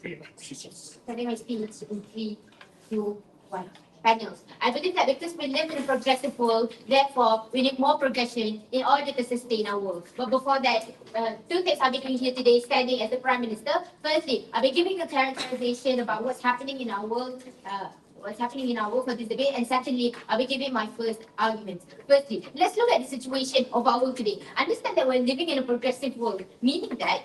Starting my speech in three, two, one. Panels. I believe that because we live in a progressive world, therefore we need more progression in order to sustain our world. But before that, two things I'll be doing here today, standing as the Prime Minister. Firstly, I'll be giving a characterization about what's happening in our world. What's happening in our world for this debate, and secondly, I'll be giving my first argument. Firstly, let's look at the situation of our world today. Understand that we're living in a progressive world, meaning that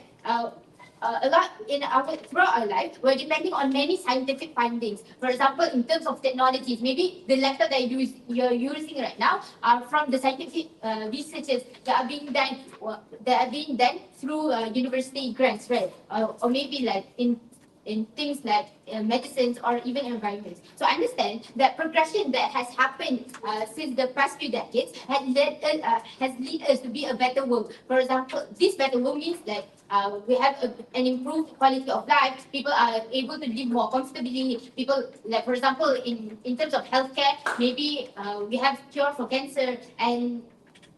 a lot in our throughout our life, we're depending on many scientific findings. For example, in terms of technologies, maybe the laptop that you're using right now are from the scientific researches that are being done through university grants, right? Or maybe like in things like medicines or even environments. So understand that progression that has happened since the past few decades has led us to be a better world. For example, this better world means that we have an improved quality of life. People are able to live more comfortably. People, like for example, in terms of healthcare, maybe we have cure for cancer, and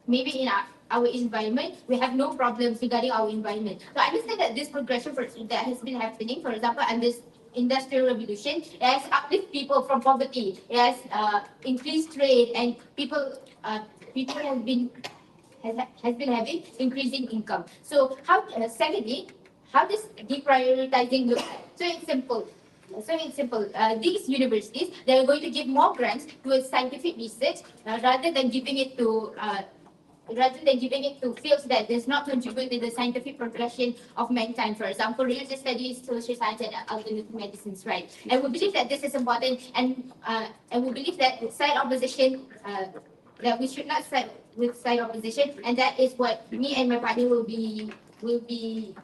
maybe in our environment, we have no problems regarding our environment. So I understand that this progression that has been happening, for example, and this industrial revolution, it has uplifted people from poverty. It has increased trade, and people has been having increasing income. So secondly, how does deprioritizing look like? So it's simple. These universities, they're going to give more grants towards scientific research rather than giving it to fields that does not contribute to the scientific progression of mankind. For example, religious studies, social science, and alternative medicines, right? And we believe that this is important, and we believe that side opposition, that we should not side with side opposition, and that is what me and my partner will be proving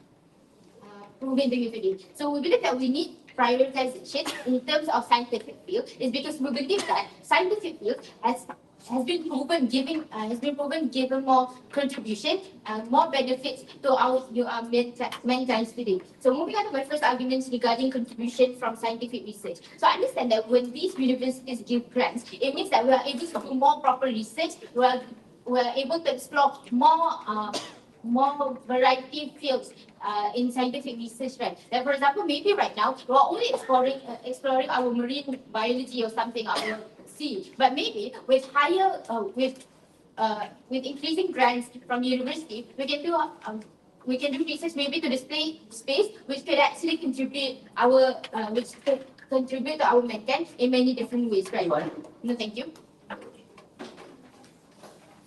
to you today. So we believe that we need prioritization in terms of scientific field is because we believe that scientific field has been proven giving more contribution and more benefits to our mankind today. So moving on to my first arguments regarding contribution from scientific research. So I understand that when these universities give grants, it means that we are able to do more proper research. We're able to explore more variety fields in scientific research, right? Like for example, maybe right now we're only exploring our marine biology or something, our sea. But maybe with with increasing grants from university, we can do research maybe to display space, which could actually contribute to our mankind in many different ways, right? No, thank you.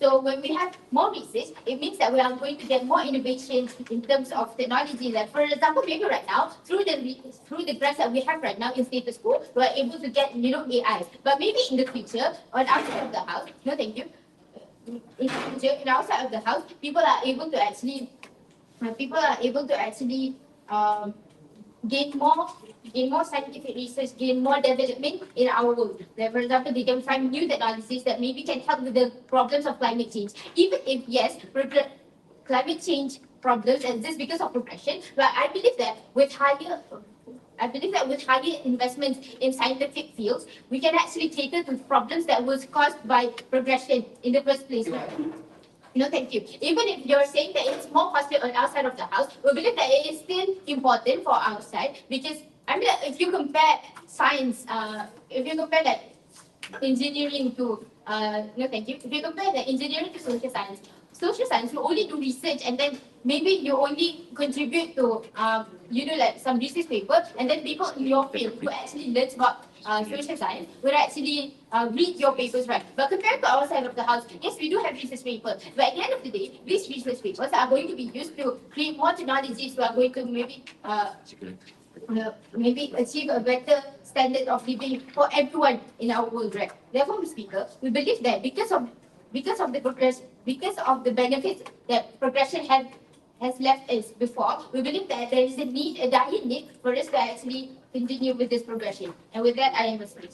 So when we have more research, it means that we are going to get more innovation in terms of technology. Like for example, maybe right now, through the grants that we have right now in status quo, we are able to get AI. But maybe in the future, on outside of the house, no thank you. In the future, in outside of the house, people are able to actually gain more scientific research, gain more development in our world. Like for example, they can find new technologies that maybe can help with the problems of climate change. Even if yes, climate change problems exist because of progression, but I believe that with higher investments in scientific fields, we can actually cater to problems that was caused by progression in the first place. No, thank you. Even if you're saying that it's more costly on outside of the house, we believe that it is still important for outside because I mean, if you compare science, if you compare that engineering to no, thank you. If you compare the engineering to social science, you only do research and then maybe you only contribute to like some research paper, and then people in your field who actually learns about social science will actually read your papers, right? But compared to our side of the house, yes, we do have research papers, but at the end of the day, these research papers are going to be used to create more technologies. We are going to maybe achieve a better standard of living for everyone in our world, right? Therefore, Speaker, we believe that because of the benefits that progression has left us before, we believe that there is a dire need for us to actually continue with this progression. And with that, I am a speaker.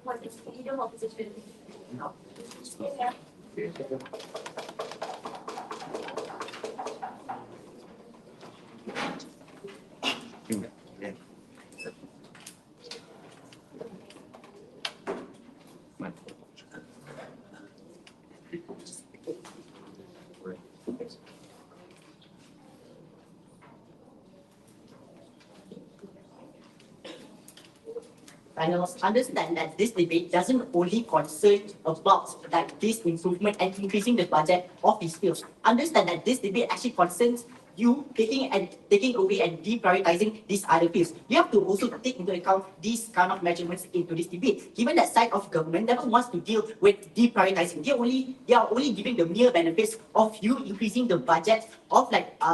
For this freedom of opposition. panels understand that this debate doesn't only concern about like this improvement and increasing the budget of these fields. Understand that this debate actually concerns you taking away and deprioritizing these other fields. You have to also take into account these kind of measurements into this debate. Given that side of government never wants to deal with deprioritizing, they are only giving the mere benefits of you increasing the budget of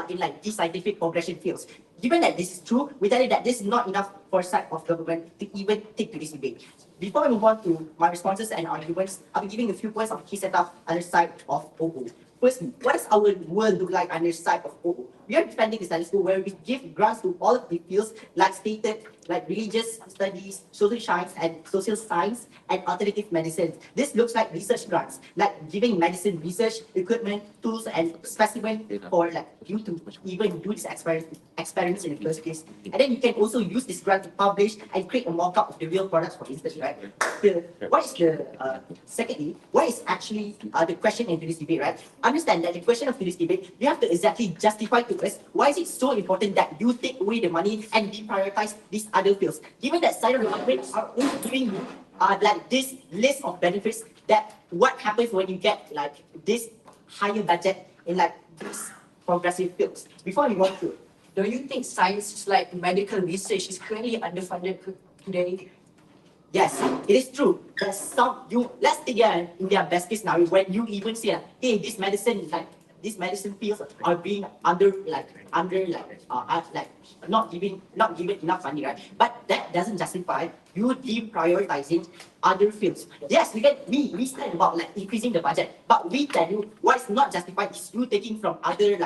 in these scientific progression fields. Given that this is true, we tell you that this is not enough for side of government to even take to this debate. Before we move on to my responses and arguments, I'll be giving a few points of key setup on the side of OO. Firstly, what does our world look like on the side of OO? We are defending the study school where we give grants to all of the fields like stated, like religious studies, social science, and alternative medicine. This looks like research grants, like giving medicine research, equipment, tools, and specimen for like you to even do this experiments in the first place. And then you can also use this grant to publish and create a mock-up of the real products, for instance, right? Secondly, what is actually the question in today's debate, right? Understand that the question of today's debate, you have to exactly justify to us why is it so important that you take away the money and deprioritize these other fields. Given that side of the government are only giving you like this list of benefits, that what happens when you get like this higher budget in like these progressive fields. Before we go through, Do you think science like medical research is currently underfunded today? yes, it is true. There's let's take in their best case scenario when you even say hey, these medicine fields are being not given enough funding, right? But that doesn't justify you deprioritizing other fields. Yes, we stand about like increasing the budget, but we tell you what is not justified is you taking from other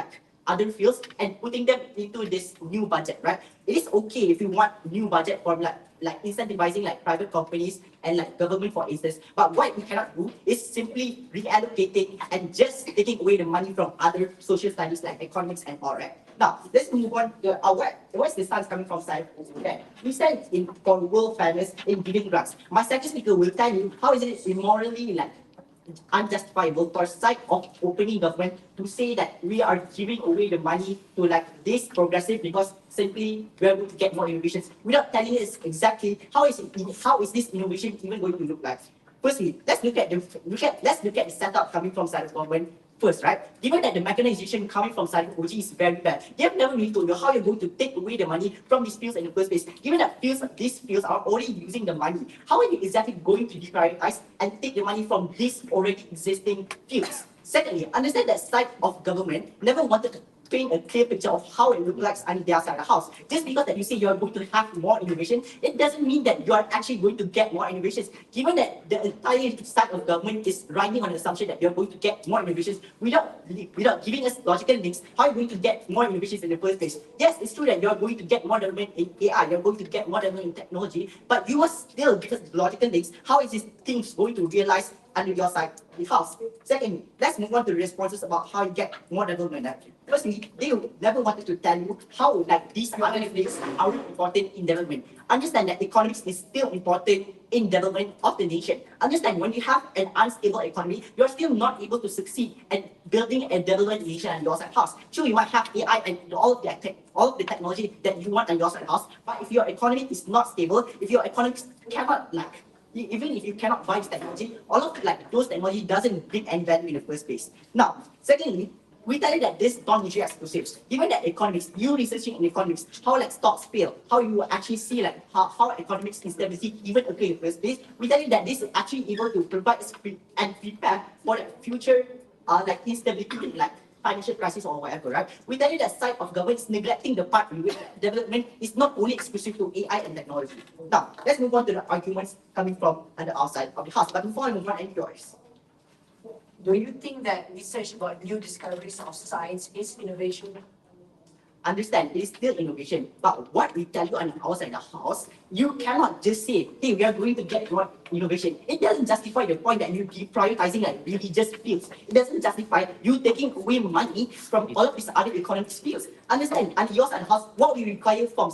fields and putting them into this new budget, right? It is okay if you want new budget from like incentivizing like private companies and like government, for instance. But what we cannot do is simply reallocating and just taking away the money from other social studies like economics and all, right? Now, let's move on to where's the stance coming from side? Okay. We stand for world fairness in giving grants. My second speaker will tell you how is it immorally like unjustifiable for side of opening government to say that we are giving away the money to like this progressive because simply we are going to get more innovations without telling us exactly how is this innovation even going to look like. Firstly, let's look at the setup coming from side of government first, right? Given that the mechanization coming from side of OG is very bad, they have never really told you how you're going to take away the money from these fields in the first place. Given that these fields are already using the money, how are you exactly going to deprioritize and take the money from these already existing fields? Secondly, understand that side of government never wanted to paint a clear picture of how it looks like on their side of the house. Just because that you say you're going to have more innovation, it doesn't mean that you are actually going to get more innovations. Given that the entire side of government is riding on the assumption that you're going to get more innovations without giving us logical links, how are you going to get more innovations in the first place? Yes, it's true that you're going to get more development in AI, you're going to get more development in technology, but you are still, because of logical links, how is this things going to realize under your side of the house? Secondly, let's move on to the responses about how you get more development. Firstly, they never wanted to tell you how like these other things are important in development. Understand that economics is still important in development of the nation. Understand when you have an unstable economy, you're still not able to succeed at building a development nation on your side house. Sure, you might have AI and all of the technology that you want on your side house, but if your economy is not stable, if your economics cannot even if you cannot buy this technology, all of those technology doesn't bring any value in the first place. Now, secondly, we tell you that this non-mutually exclusive. Given that economics, you researching in economics, how stocks fail, how you actually see how economics instability even occur in the first place, we tell you that this is actually able to provide and prepare for the future instability in financial crisis or whatever, right? We tell you that side of government is neglecting the part in which development is not only exclusive to AI and technology. Now, let's move on to the arguments coming from on the outside of the house. But before I move on, and yours. Do you think that research about new discoveries of science is innovation? Understand, it is still innovation. But what we tell you on the outside of the house, you cannot just say, hey, we are going to get more innovation. It doesn't justify the point that you keep prioritizing religious fields. It doesn't justify you taking away money from all of these other economic fields. Understand, on your side of the house, what we require from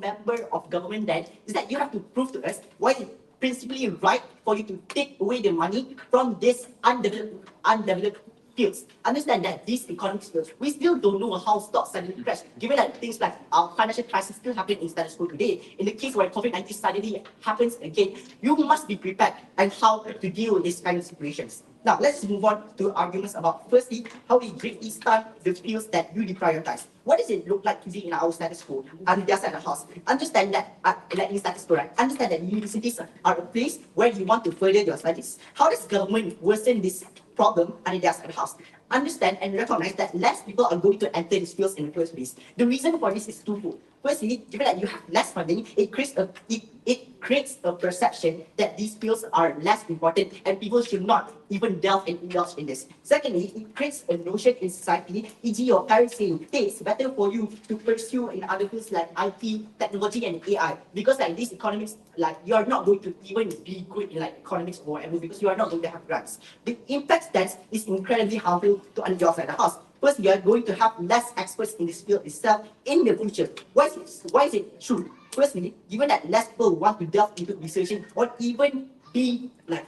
member of government then is that you have to prove to us why it's principally right for you to take away the money from this undeveloped fields. Understand that these economic fields, we still don't know how stocks suddenly crash, given that things like our financial crisis still happen in status quo today. In the case where COVID-19 suddenly happens again, you must be prepared and how to deal with these kind of situations. Now, let's move on to arguments about, firstly, how we greatly start the fields that you deprioritize. What does it look like to be in our status quo and their side of the house? Understand that, like in status quo, right? Understand that universities are a place where you want to further your studies. How does government worsen this problem under their side of the house? Understand and recognize that less people are going to enter these fields in the first place. The reason for this is twofold. Firstly, given that you have less funding, it creates a perception that these fields are less important and people should not even delve and indulge in this. Secondly, it creates a notion in society, e.g. your parents saying, hey, it's better for you to pursue in other fields like IT, technology and AI, because like these economics, like you are not going to even be good in like economics or whatever because you are not going to have grants. The impact that is incredibly harmful to under your side of the house. First, you are going to have less experts in this field itself in the future. Why is it true? Firstly, given that less people want to delve into researching or even be like,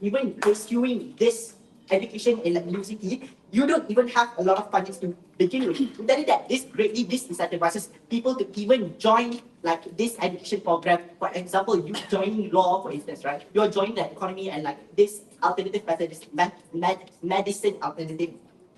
even pursuing this education in like university, you don't even have a lot of funding to begin with. To tell you that this greatly disincentivizes people to even join like this education program. For example, you joining law, for instance, right? You're joining the economy and like this alternative method, this medicine alternative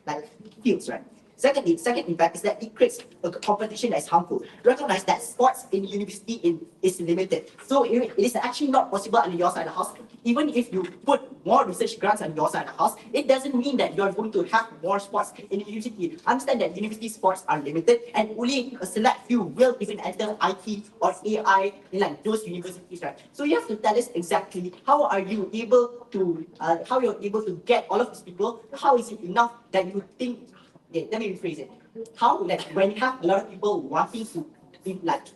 like fields, right? Secondly, second impact is that it creates a competition that is harmful. Recognize that sports in university is limited. So it is actually not possible under your side of the house. Even if you put more research grants on your side of the house, it doesn't mean that you're going to have more sports in university. Understand that university sports are limited and only a select few will even enter IT or AI in like those universities, right? So you have to tell us exactly how are you able to, how you're able to get all of these people, how is it enough that you think. Okay, let me rephrase it. How like when you have a lot of people wanting to be like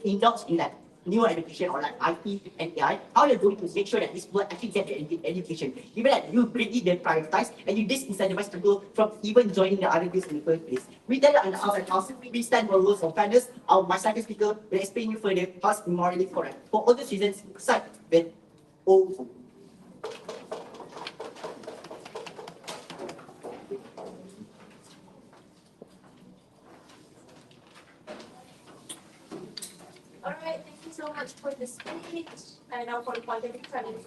indulge in like new education or like IT and AI, how you're going to make sure that these people actually get the education, given that you greatly then prioritize and you disincentivize people from even joining the other fields in the first place. We tell you on the outside house, we stand for rules of fairness. My second speaker will explain you further how it's morally correct. For all those reasons, side with O. All right, thank you so much for the speech. And now for the pandemic, I'm going to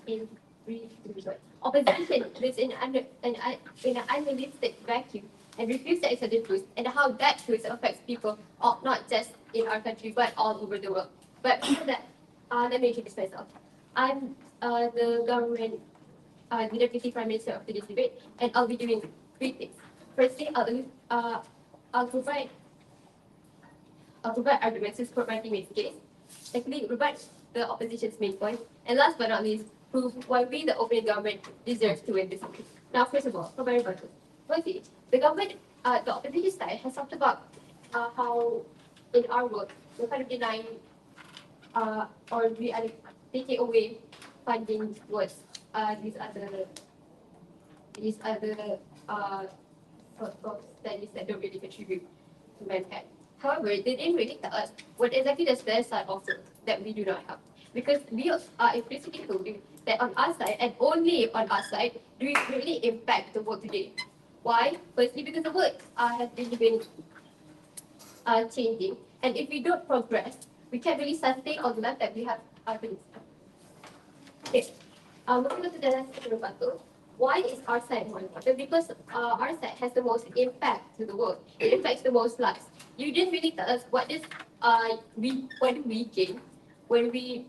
in opposition lives in an unrealistic vacuum and refuse to accept the truth and how that truth affects people not just in our country but all over the world. But before that, let me introduce myself. I'm the government the Deputy Prime Minister of today's debate, and I'll be doing three things. Firstly, I'll provide arguments to support my teammate's case. Secondly, rebut the opposition's main point. And last but not least, prove why we, the opening government, deserves to win this case. Now, first of all, for my rebuttal. Firstly, the government, the opposition side has talked about how in our work, we're kind of denying or we are taking away funding towards these other sort of studies that don't really contribute to mankind. However, they didn't really tell us what exactly does their side offer that we do not have. Because we are implicitly told you that on our side, and only on our side, do we really impact the world today. Why? Firstly, because the world has been changing. And if we don't progress, we can't really sustain all the life that we have been. Okay, moving on to the next rebuttal. Why is our side more important? Because our side has the most impact to the world. It affects the most lives. You didn't really tell us what do we gain when we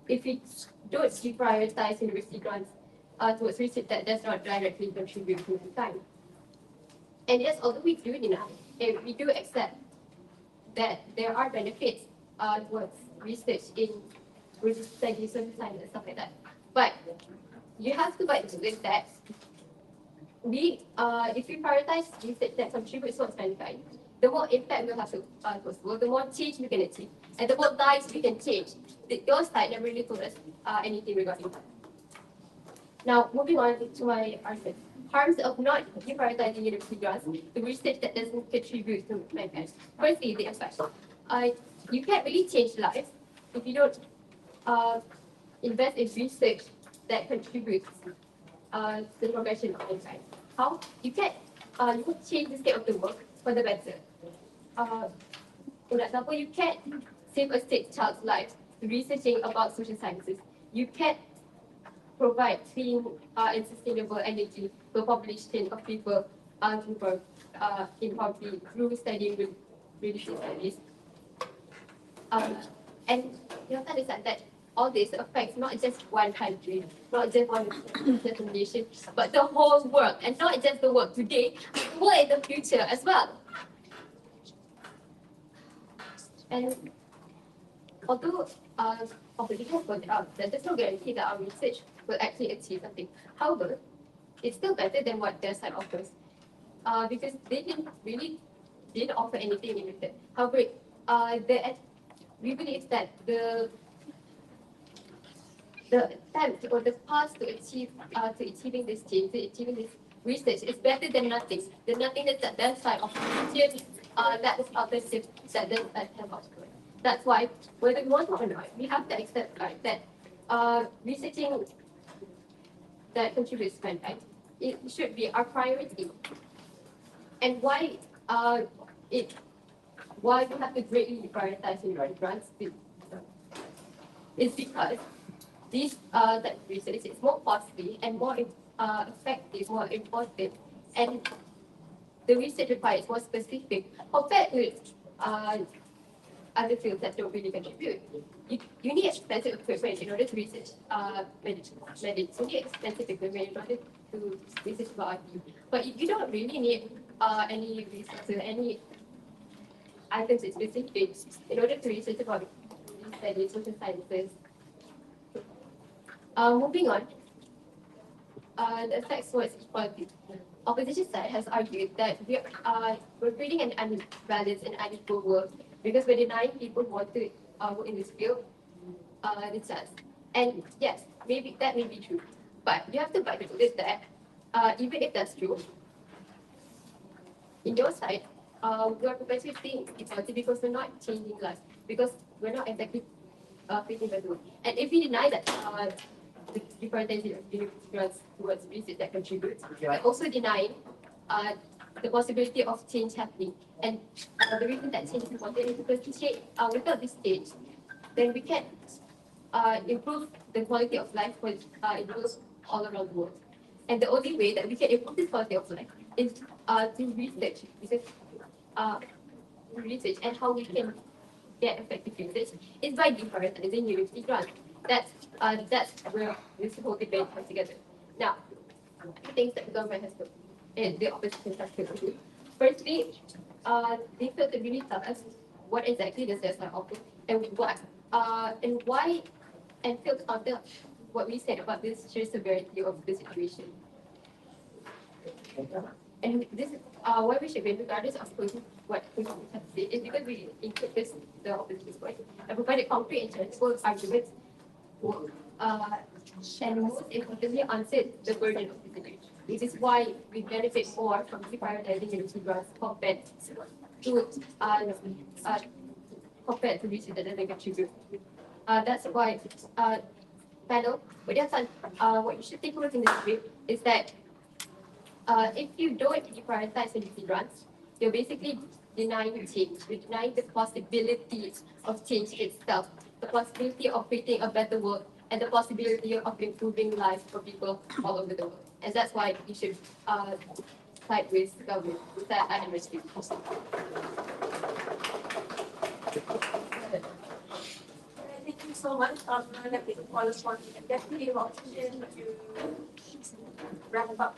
if we don't deprioritize university grants towards research that does not directly contribute to mankind. And yes, although we do deny if we do accept that there are benefits towards research in religious studies, social science, and stuff like that. But you have to buy with that. If we prioritize research that contributes towards mankind, the more impact we'll have towards the world, the more change we can achieve, and the more lives we can change. Your side never really told us anything regarding that. Now, moving on to my argument. Harms of not deprioritizing university grants, the research that doesn't contribute to mankind. Firstly, the effect. You can't really change lives if you don't invest in research that contributes to the progression of mankind. How? You won't change the state of the world for the better. For example, you can't save a state child's life researching about social sciences. You can't provide clean and sustainable energy to a population of people in poverty through studying religious studies. And you have to understand that all this affects not just one country, not just one nation, but the whole world, and not just the world today, the world in the future as well. And although opposition has pointed out that there's no guarantee that our research will actually achieve something. However, it's still better than what their side offers, because they didn't offer anything in return. However, we believe that the attempt or the path to achieving this change, to achieving this research is better than nothing. The nothingness that their side offers, that is alternative that their side have offered. That's why, whether we want to or not, we have to accept that researching that contributes to mankind, it should be our priority. And why we have to greatly prioritize in grants is because this that research is more costly and more effective, more important, and the research required is more specific compared to other fields that don't really contribute. You need expensive equipment in order to research medicine. You need expensive equipment in order to research about RT. But you don't really need any research, any items specific in order to research about studies, social sciences. Moving on, the effects towards equality. Opposition side has argued that we're creating an unbalanced and unequal world because we're denying people who want to work in this field the chance. And yes, maybe that may be true, but you have to fight with that. Even if that's true, in your side, we are perpetuating equality because we're not changing lives, because we're not exactly creating better world. And if we deny that the deprioritization of university grants towards research that contributes, we're also denying the possibility of change happening. And the reason that change is important is because without this change, then we can improve the quality of life for individuals all around the world. And the only way that we can improve this quality of life is through research, and how we can get effective research is by deprioritizing university grants. That's where this whole debate comes together. Now, the things that the government has put and the opposition has put to. Firstly, they failed to really tell us what exactly the CSR offer and what and why, and failed to counter what we said about this sheer severity of the situation. And this is why we should win regardless of what we have to say, is because we include the opposition's point and provided concrete and transferable arguments and most importantly answered the burden of the debate. This is why we benefit more from deprioritizing university grants compared to research that doesn't contribute. That's why panel, what you should take note in this debate is that if you don't deprioritize university grants, you're basically denying change. You're denying the possibilities of change itself, the possibility of creating a better world, and the possibility of improving lives for people all over the world. And that's why you should side with the government. With that, I am restricted. Thank you so much. Let me call upon Deputy Washington to wrap up.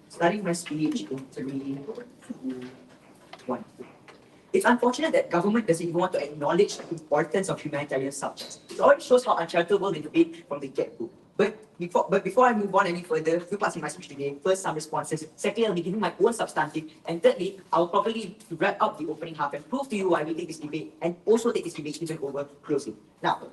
Starting my speech in 3, 2, 1. It's unfortunate that government doesn't even want to acknowledge the importance of humanitarian subjects. It already shows how uncharitable they debate from the get-go. But before I move on any further, few parts in my speech today. First, some responses. Secondly, I'll be giving my own substantive. And thirdly, I'll probably wrap up the opening half and prove to you why we take this debate and also take this debate even over closely. Now,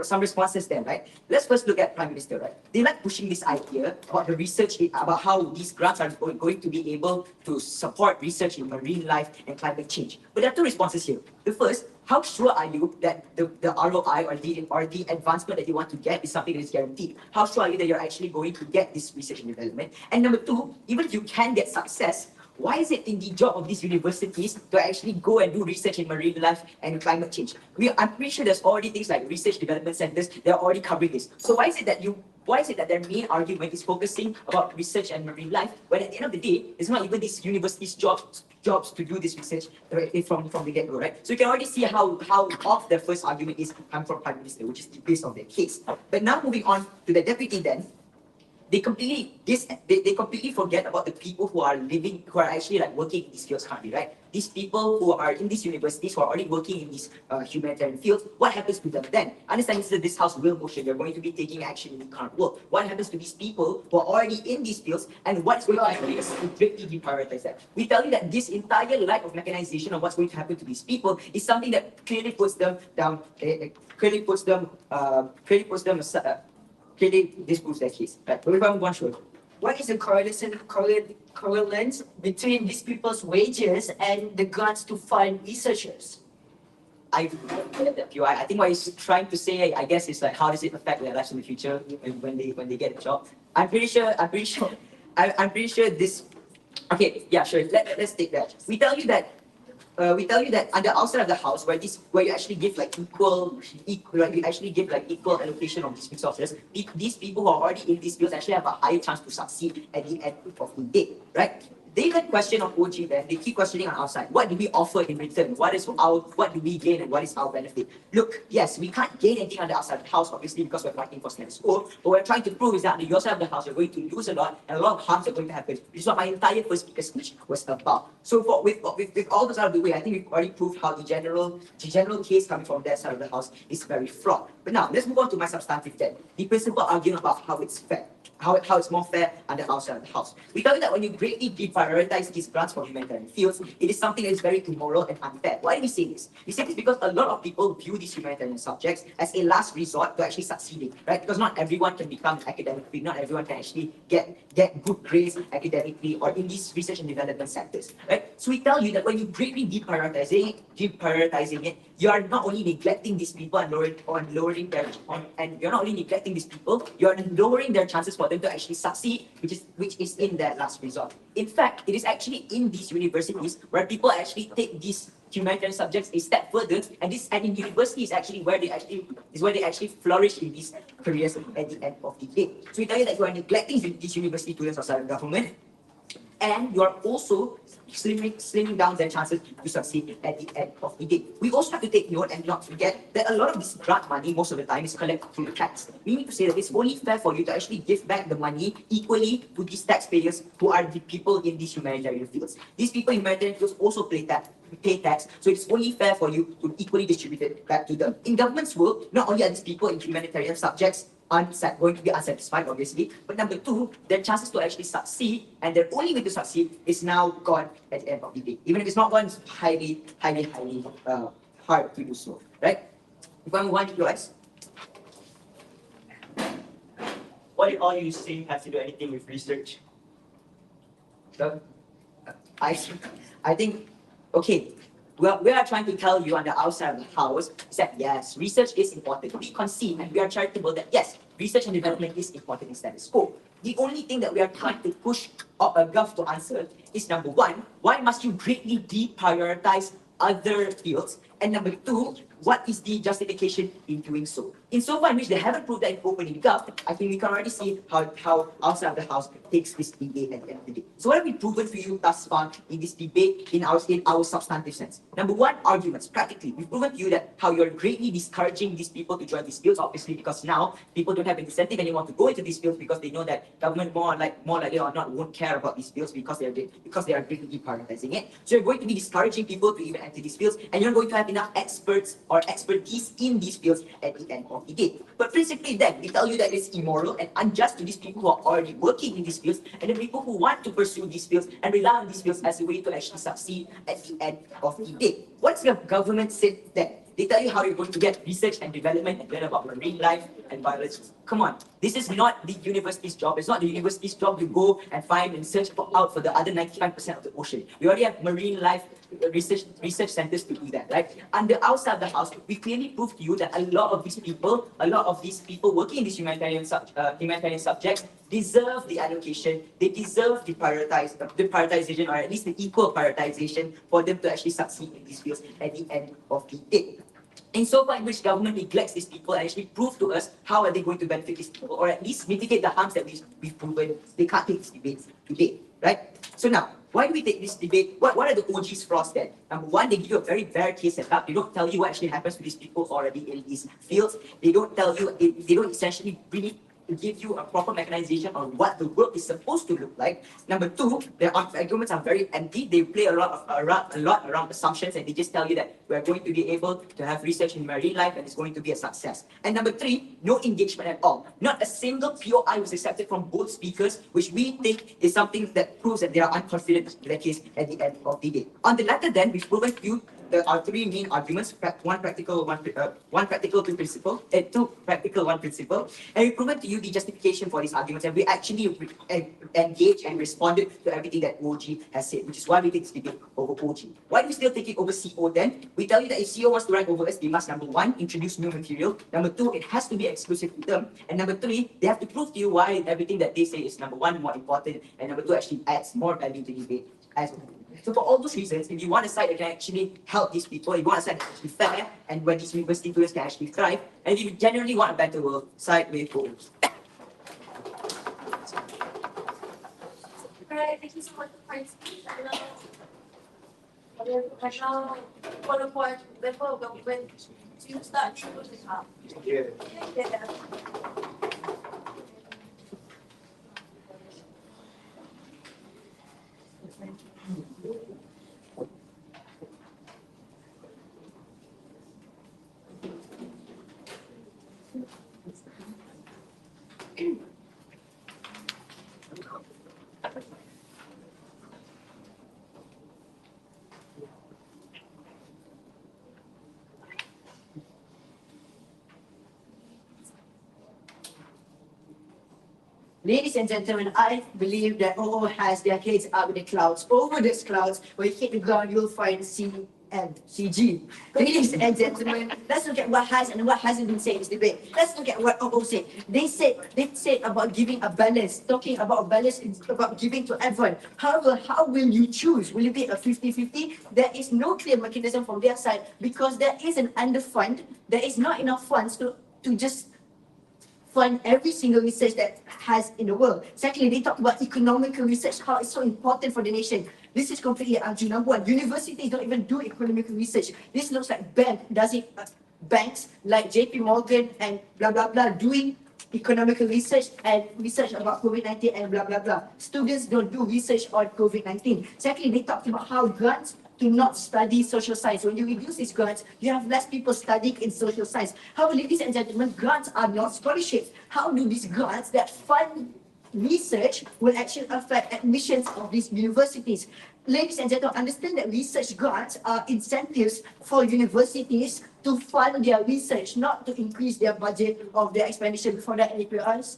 some responses then, right? Let's first look at Prime Minister, right? They like pushing this idea about the research, about how these grants are going to be able to support research in marine life and climate change. But there are two responses here. The first, how sure are you that the ROI or the advancement that you want to get is something that is guaranteed? How sure are you that you're actually going to get this research and development? And number two, even if you can get success, why is it in the job of these universities to actually go and do research in marine life and climate change? I'm pretty sure there's already things like research development centers that are already covering this. So why is it that their main argument is focusing about research and marine life, when at the end of the day, it's not even these universities' jobs to do this research from the get-go, right? So you can already see how off their first argument is coming from Prime Minister, which is the base of their case. But now moving on to the deputy then, they completely forget about the people who are actually like working in these fields currently, right? These people who are in these universities, who are already working in these humanitarian fields, what happens to them then? Understand that this house will motion, they're going to be taking action in the current world. What happens to these people who are already in these fields, and what's going to happen is to greatly deprioritize that? We tell you that this entire lack of mechanization of what's going to happen to these people is something that clearly puts them down, clearly disproves their case. Right? But if I'm one sure. What is the correlation between these people's wages and the grants to fund researchers? I think what he's trying to say, I guess, is like how does it affect their lives in the future when they get a job? I'm pretty sure this. Okay, yeah, sure. Let's take that. We tell you that on the outside of the house, where you actually give like equal allocation of these resources, these people who are already in these fields actually have a higher chance to succeed at the end of the day, right? They had question on OG then, they keep questioning on our side. What do we offer in return? What do we gain and what is our benefit? Look, yes, we can't gain anything on the outside of the house, obviously, because we're fighting for status quo. What we're trying to prove is that on the outside of the house, you're going to lose a lot and a lot of harms are going to happen, which is what my entire first speech was about. So with all this out of the way, I think we've already proved how the general case coming from that side of the house is very flawed. But now, let's move on to my substantive then. The principal argument about how it's fair. How it's more fair on the outside of the house. We tell you that when you greatly deprioritize these grants for humanitarian fields, it is something that is very immoral and unfair. Why do we say this? We say this because a lot of people view these humanitarian subjects as a last resort to actually succeeding, right? Because not everyone can become academically, not everyone can actually get good grades academically or in these research and development sectors, right? So we tell you that when you greatly deprioritizing it, you are not only neglecting these people and lowering their chances for them to actually succeed, which is in their last resort. In fact, it is actually in these universities where people actually take these humanitarian subjects a step further, and in university is actually where they actually flourish in these careers at the end of the day. So we tell you that you are neglecting these university students outside of government, and you are also slimming down their chances to succeed at the end of the day. We also have to take note and not forget that a lot of this grant money, most of the time, is collected through tax. We need to say that it's only fair for you to actually give back the money equally to these taxpayers who are the people in these humanitarian fields. These people in humanitarian fields also pay tax, so it's only fair for you to equally distribute it back to them. In government's world, not only are these people in humanitarian subjects going to be unsatisfied, obviously, but number two, their chances to actually succeed and their only way to succeed is now gone at the end of the day. Even if it's not gone, it's highly hard to do so, right? If I move on to yours. What did all you say have to do anything with research? I think, okay, we are trying to tell you on the outside of the house is that yes, research is important. We concede and we are charitable that yes, research and development is important in status quo. The only thing that we are trying to push Gov to answer is number one, why must you greatly deprioritize other fields? And number two, what is the justification in doing so? In so far in which they haven't proved that in opening Gov, I think we can already see how outside of the house takes this debate at the end of the day. So what have we proven for you thus far in this debate in our substantive sense? Number one, arguments. Practically, we've proven to you that how you're greatly discouraging these people to join these fields, obviously because now people don't have an incentive anymore to go into these fields because they know that government more likely or not won't care about these fields because they are greatly deprioritizing it. So you're going to be discouraging people to even enter these fields, and you're not going to have enough experts or expertise in these fields at the end of the day. But principally then, we tell you that it's immoral and unjust to these people who are already working in these fields and the people who want to pursue these fields and rely on these fields as a way to actually succeed at the end of the day. What's the government said then? They tell you how you're going to get research and development and learn about marine life and biology. Come on, this is not the university's job. It's not the university's job to go and find and search out for the other 95% of the ocean. We already have marine life research centers to do that, right? And outside of the house, we clearly proved to you that a lot of these people working in these humanitarian subjects deserve the allocation. They deserve the prioritization, or at least the equal prioritization for them to actually succeed in these fields at the end of the day. In so far in which government neglects these people and actually prove to us how are they going to benefit these people, or at least mitigate the harms that we've proven, they can't take this debate today, right? So now, why do we take this debate? What are the OG's flaws then? Number one, they give you a very bare case setup. They don't tell you what actually happens to these people already in these fields. They don't tell you, they don't essentially really give you a proper mechanization on what the work is supposed to look like. Number two, their arguments are very empty. They play a lot around assumptions, and they just tell you that we're going to be able to have research in marine life and it's going to be a success. And number three, no engagement at all. Not a single POI was accepted from both speakers, which we think is something that proves that they are unconfident in their case at the end of the day. On the latter then, we've proven to you our three main arguments: one practical, two principle, and two practical, one principle. And we've proven to you the justification for these arguments, and we actually engaged and responded to everything that OG has said, which is why we take this debate over OG. Why do we still take it over CO then? We tell you that if CO wants to rank over us, they must, number one, introduce new material. Number two, it has to be exclusive to them. And number three, they have to prove to you why everything that they say is, number one, more important, and number two, actually adds more value to the debate as well. So for all those reasons, if you want a site that can actually help these people, if you want a site that's actually fair, and where these university students can actually thrive, and if you generally want a better world, side with goals. Alright, thank you so much for your speech. Now, walaupun level government to start to push this up. Yeah. Yeah. Ladies and gentlemen, I believe that OO has their heads up in the clouds. Over these clouds, when you hit the ground, you'll find CG. Ladies and gentlemen, let's look at what has and what hasn't been said in this debate. Let's look at what OO said. They said about giving a balance, talking about balance, about giving to everyone. However, how will you choose? Will it be a 50-50? There is no clear mechanism from their side because there is an underfund. There is not enough funds to just fund every single research that has in the world. Secondly, they talk about economical research, how it's so important for the nation. This is completely untrue. Number one, universities don't even do economic research. This looks like banks like JP Morgan and blah blah blah doing economical research and research about COVID-19 and blah blah blah. Students don't do research on COVID-19. Secondly, they talked about how grants to not study social science. When you reduce these grants, you have less people studying in social science. However, ladies and gentlemen, grants are not scholarships. How do these grants that fund research will actually affect admissions of these universities? Ladies and gentlemen, understand that research grants are incentives for universities to fund their research, not to increase their budget of their expenditure. Before that, any queries?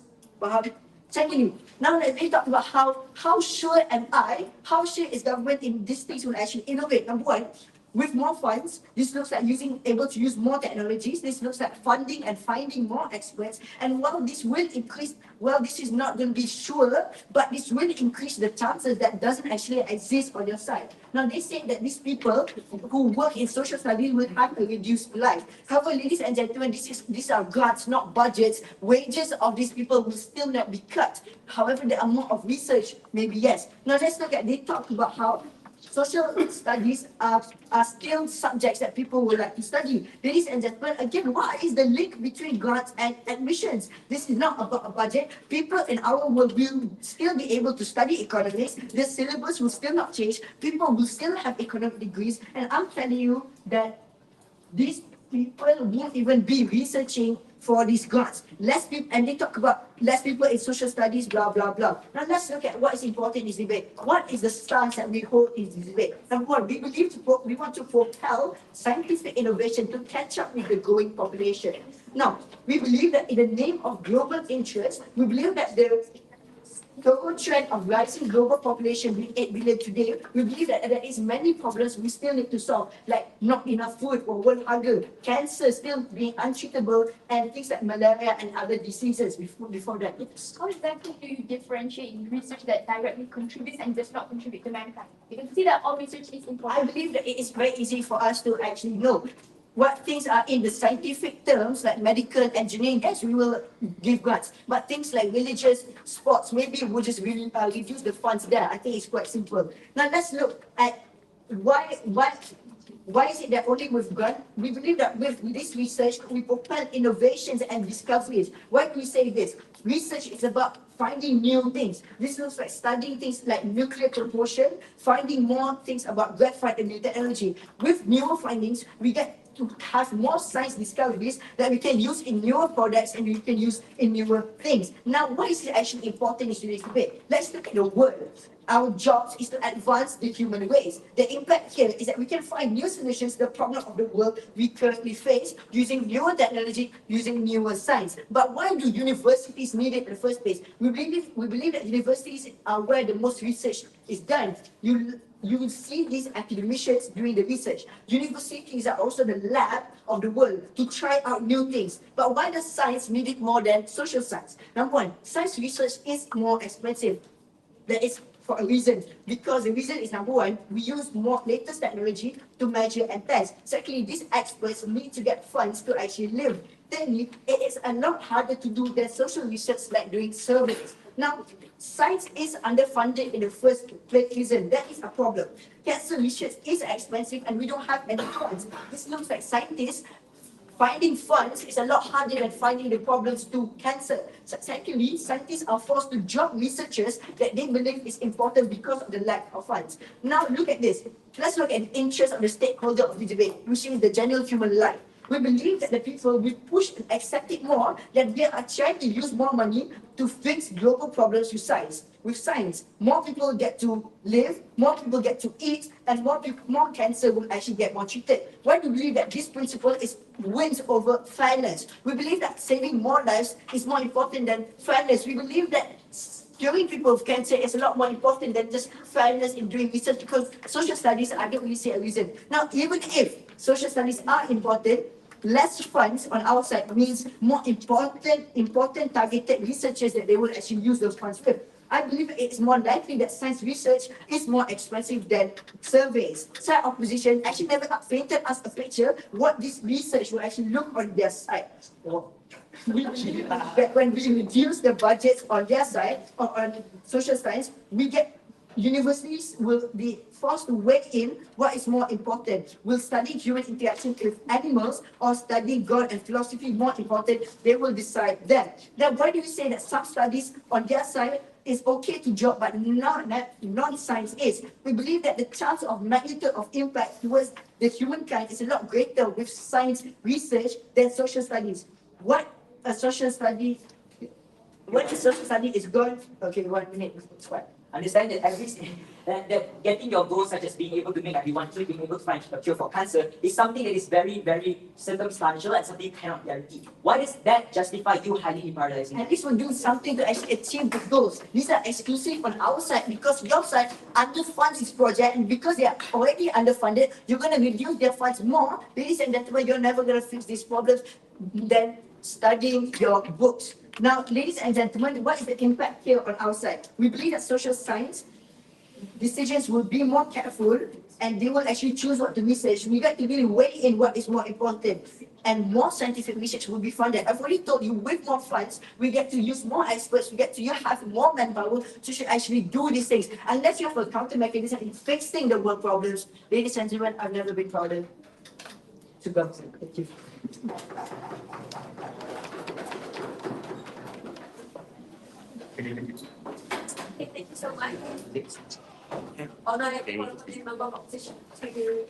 Secondly, now let me talk about how sure am I, how sure is government in these things will actually innovate. Number one, with more funds, this looks like able to use more technologies. This looks like funding and finding more experts. And while this will increase, well, this is not going to be sure, but this will increase the chances that doesn't actually exist on your side. Now, they say that these people who work in social studies will have a reduced life. However, ladies and gentlemen, these are grants, not budgets. Wages of these people will still not be cut. However, the amount of research, maybe yes. Now, let's look at, they talk about how social studies are still subjects that people would like to study. Ladies and gentlemen, again, what is the link between grants and admissions? This is not about a budget. People in our world will still be able to study economics. The syllabus will still not change. People will still have economic degrees. And I'm telling you that these people won't even be researching for these grants. Less people, and they talk about less people in social studies, blah, blah, blah. Now let's look at what is important in this debate. What is the stance that we hold in this debate? Number one, we want to propel scientific innovation to catch up with the growing population. Now, we believe that in the name of global interest, we believe that the global trend of rising global population being 8 billion today, we believe that there is many problems we still need to solve, like not enough food or world hunger, cancer still being untreatable, and things like malaria and other diseases before that. How exactly do you differentiate research that directly contributes and does not contribute to mankind? You can see that all research is I important. believe that it is very easy for us to actually know what things are in the scientific terms like medical, engineering. Yes, we will give grants, but things like religious, sports, maybe we'll just reduce the funds there. I think it's quite simple. Now let's look at why is it that only with grant? We believe that with this research, we propel innovations and discoveries. Why do we say this? Research is about finding new things. This looks like studying things like nuclear propulsion, finding more things about graphite and new technology. With newer findings, we get to have more science discoveries that we can use in newer products and we can use in newer things. Now, what is actually important in today's debate? Let's look at the world. Our job is to advance the human race. The impact here is that we can find new solutions to the problem of the world we currently face using newer technology, using newer science. But why do universities need it in the first place? We believe that universities are where the most research is done. You will see these academicians doing the research. Universities are also the lab of the world to try out new things. But why does science need it more than social science? Number one, science research is more expensive. That is for a reason. Because the reason is, number one, we use more latest technology to measure and test. Secondly, these experts need to get funds to actually live. Thirdly, it is a lot harder to do than social research like doing surveys. Now, science is underfunded in the first place reason. That is a problem. Cancer research is expensive and we don't have any funds. This looks like scientists finding funds is a lot harder than finding the problems to cancer. Secondly, scientists are forced to drop researchers that they believe is important because of the lack of funds. Now look at this. Let's look at the interest of the stakeholder of the debate, which is the general human life. We believe that the people will push and accept it more, that they are trying to use more money to fix global problems with science. With science, more people get to live, more people get to eat, and more cancer will actually get more treated. Why do we believe that this principle wins over fairness? We believe that saving more lives is more important than fairness. We believe that curing people with cancer is a lot more important than just fairness in doing research, because social studies, I don't really see a reason. Now, even if social studies are important, less funds on our side means more important targeted researchers that they will actually use those funds with. I believe it's more likely that science research is more expensive than surveys. Side opposition actually never painted us a picture what this research will actually look on their side. That when we reduce the budgets on their side or on social science, we get universities will be forced to weigh in what is more important. Will studying human interaction with animals or studying God and philosophy more important? They will decide that. Then why do you say that some studies on their side is okay to drop, but non-science is? We believe that the chance of magnitude of impact towards the humankind is a lot greater with science research than social studies. What a social study is going. Okay, 1 minute. It's what? Understand that that getting your goals, such as being able to make everyone free, being able to find a cure for cancer, is something that is very, very circumstantial and something you cannot guarantee. Why does that justify you highly prioritizing? At least we're doing something to actually achieve the goals. These are exclusive on our side because your side underfunds this project, and because they are already underfunded, you're going to reduce their funds more. Ladies and gentlemen, you're never going to fix these problems than studying your books. Now, ladies and gentlemen, what is the impact here on our side? We believe that social science decisions will be more careful and they will actually choose what to research. We got to really weigh in what is more important, and more scientific research will be funded. I've already told you, with more funds, we get to use more experts, we get to have more manpower to actually do these things. Unless you have a counter mechanism in fixing the world problems, ladies and gentlemen, I've never been prouder to go. Thank you. Thank you so much. Honourable member of opposition. Thank you.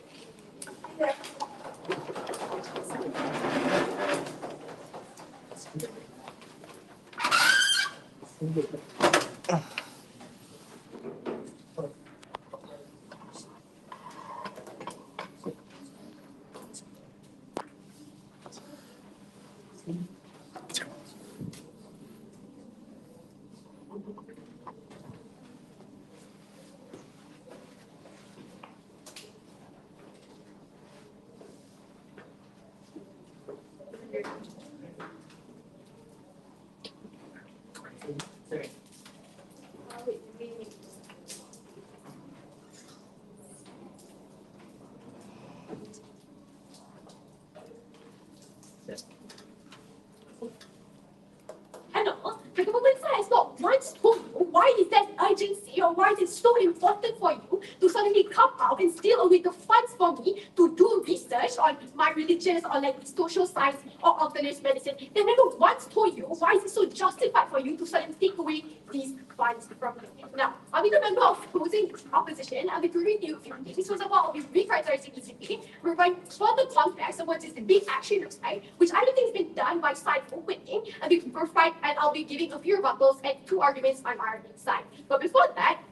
Hello, the government side has not once told you why is that urgency or why is it so important for you to suddenly come out and steal away the funds for me to do research on my religious or like social science or alternative medicine. They never once told you why is it so justified for you to suddenly take away these funds from me. Now, I'll be the member of opposing opposition. I'll be giving you a few things. First of all, I'll be reprioritizing ECP, provide further context of what this big action looks like, which I don't think has been done by side opening. I'll be giving a few rebuttals and 2 arguments on our side. But before that,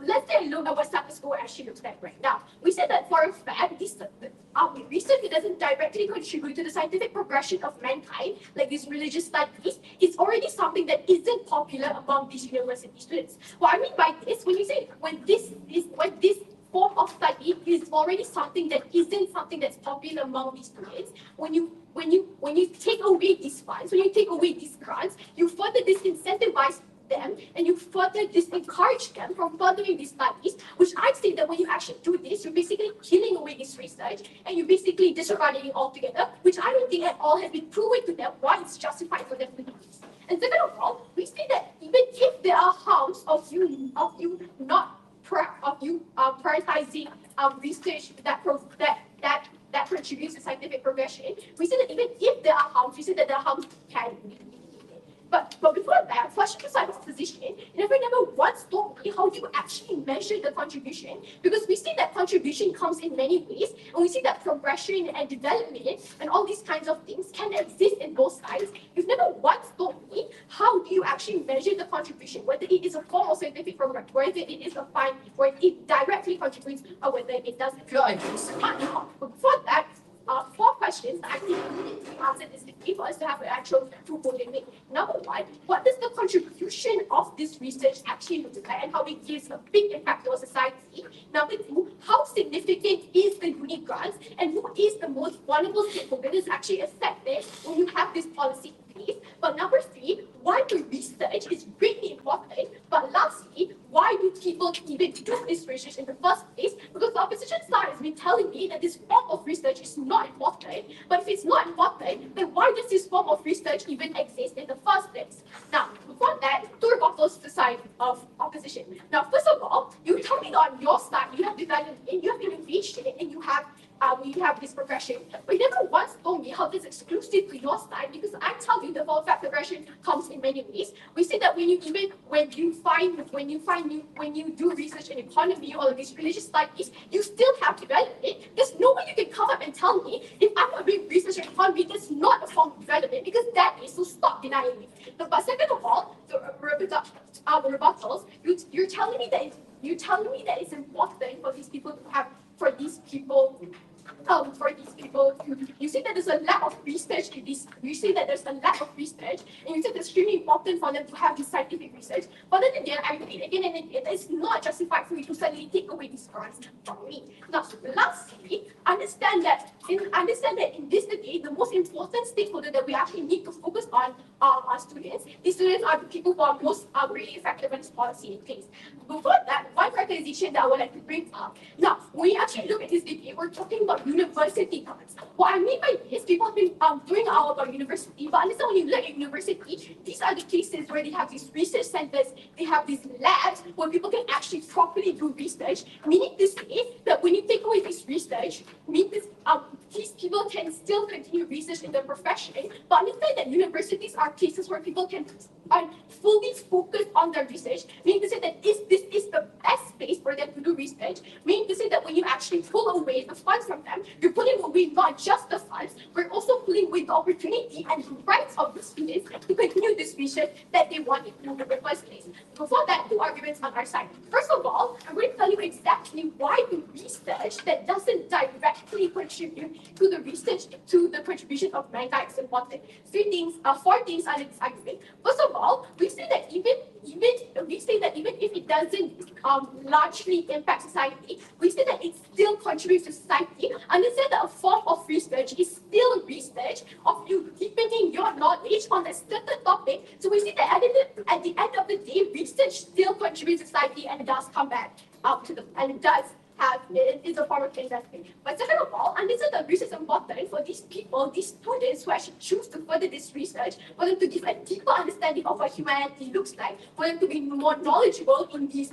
let's take a look at what status quo actually looks like right now. We said that for a fact, this research that doesn't directly contribute to the scientific progression of mankind, like these religious studies, is already something that isn't popular among these university students. What I mean by this, when this form of study is already something that isn't something that's popular among these students, when you take away these funds, when you take away these grants, you further disincentivize them and you further disencourage them from furthering these studies, which I say that when you actually do this, you're basically killing away this research and you're basically disregarding it altogether, which I don't think at all has been proven to them why it's justified for them to do this. And second of all, we say that even if there are harms of you prioritizing research that contributes to scientific progression, we say that even if there are harms, we say that the harms can be mitigated. But before that, question to Simon's position, never once told me how you actually measure the contribution, because we see that contribution comes in many ways, and we see that progression and development and all these kinds of things can exist in both sides. You've never once told me how do you actually measure the contribution, whether it is a form of scientific progress, whether it is a fine, whether it directly contributes, or whether it doesn't. But before that, 4 questions that actually needed to be answered is the for us to have an actual two-fold limit. Number 1, what does the contribution of this research actually look like and how it gives a big impact to our society? Number 2, how significant is the unique grants and who is the most vulnerable stakeholder that is actually affected when you have this policy in place? But number 3, why the research is really important. But lastly, why do people even do this research in the first place? Because the opposition side has been telling me that this form of research is not important. But if it's not important, then why does this form of research even exist in the first place? Now, before that, two rebuttals to the side of opposition. Now, first of all, you tell me that on your side, you have developed and you have been engaged in it, and you have this progression. But you never once told me how this is exclusive to your side, because I tell you the full fact progression comes in many ways. We see that when you do research in economy or these religious studies, you still have developed it. There's no way you can come up and tell me if I'm not doing research in economy, that's not a form of development, because that is, so stop denying me. But second of all, the rebuttals, you're telling me that it's important for these people to have you say that there's a lack of research in this. You say that there's a lack of research, and you say it's extremely important for them to have this scientific research. But then again, I repeat again and again, it's not justified for you to suddenly take away these grants from me. Now, lastly, understand that in this debate, the most important stakeholder that we actually need to focus on are our students. These students are the people who are most really effective when this policy in place. Before that, one recognition that I would like to bring up. Now, when you actually look at this debate, we're talking about university grants. What I mean by this, people have been doing all about university, but understand when you look at university, these are the places where they have these research centers, they have these labs where people can actually properly do research, meaning to say that when you take away this research, these people can still continue research in their profession, but understand that universities are places where people can fully focus on their research, meaning to say that this is the best space for them to do research, meaning to say that when you actually pull away the funds from them, you're pulling away not just the funds, but also pulling away the opportunity and the rights of the students to continue this research that they wanted to do in the first place. Before that, two arguments on our side. First of all, I'm going to tell you exactly why the research that doesn't directly contribute to the research, to the contribution of mankind is important. Four things under this argument. First of all, we say that even if it doesn't largely impact society, we say that it still contributes to society. Understand that a form of research is still research of you deepening your knowledge on a certain topic. So we see that at the end of the day, research still contributes to society, and it does come back it's a form of investment. But second of all, understand that research is important for these people, these students who actually choose to further this research, for them to give a deeper understanding of what humanity looks like, for them to be more knowledgeable in these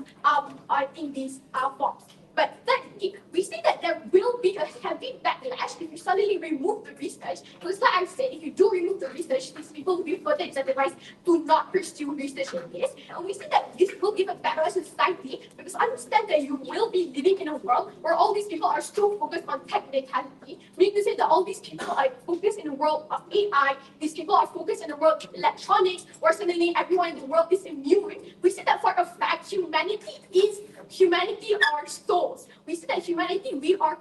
forms. But thirdly, we see that there will be a heavy backlash if you suddenly remove the research. Because like I said, if you do remove the research, these people will be further incentivized to not pursue research in this. And we see that this will give a backlash to society, because understand that you will be living in a world where all these people are so focused on technicality, meaning to say that all these people are focused in the world of AI, these people are focused in the world of electronics, where suddenly everyone in the world is immune. We see that for a fact, humanity are souls. We see that humanity, we are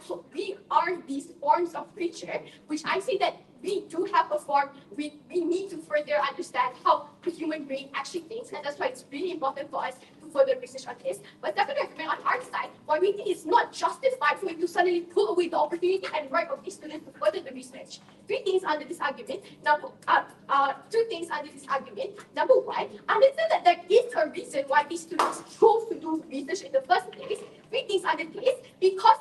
these forms of creature, which I say that we do have a form, we need to further understand how the human brain actually thinks, and that's why it's really important for us to further research on this. But definitely on our side, why we think it's not justified for you to suddenly pull away the opportunity and right of these students to further the research. Two things under this argument. Number one, understand that there is a reason why these students chose to do research in the first place. Three things under this, because